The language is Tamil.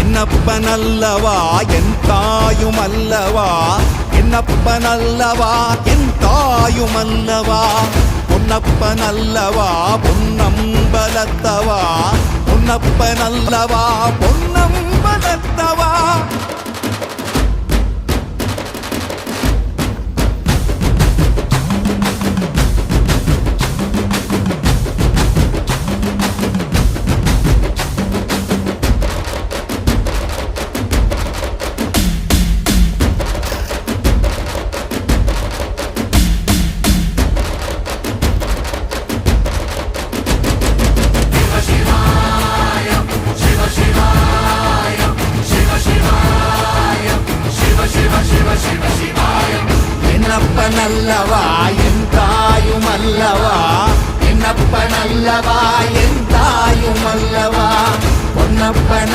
என்னப்பனல்லவா என் தாயுமல்லவா, என்னப்பனல்லவா என் தாயுமல்லவா, பொன்னப்பனல்லவா பொன்னம்பலத்தவா, பொன்னப்பனல்லவா பொன்னம்பலத்தவா. என்னப்பனல்லவா என் தாயுமல்லவா, என்னப்பனல்லவா என் தாயுமல்லவா, பொன்னப்பன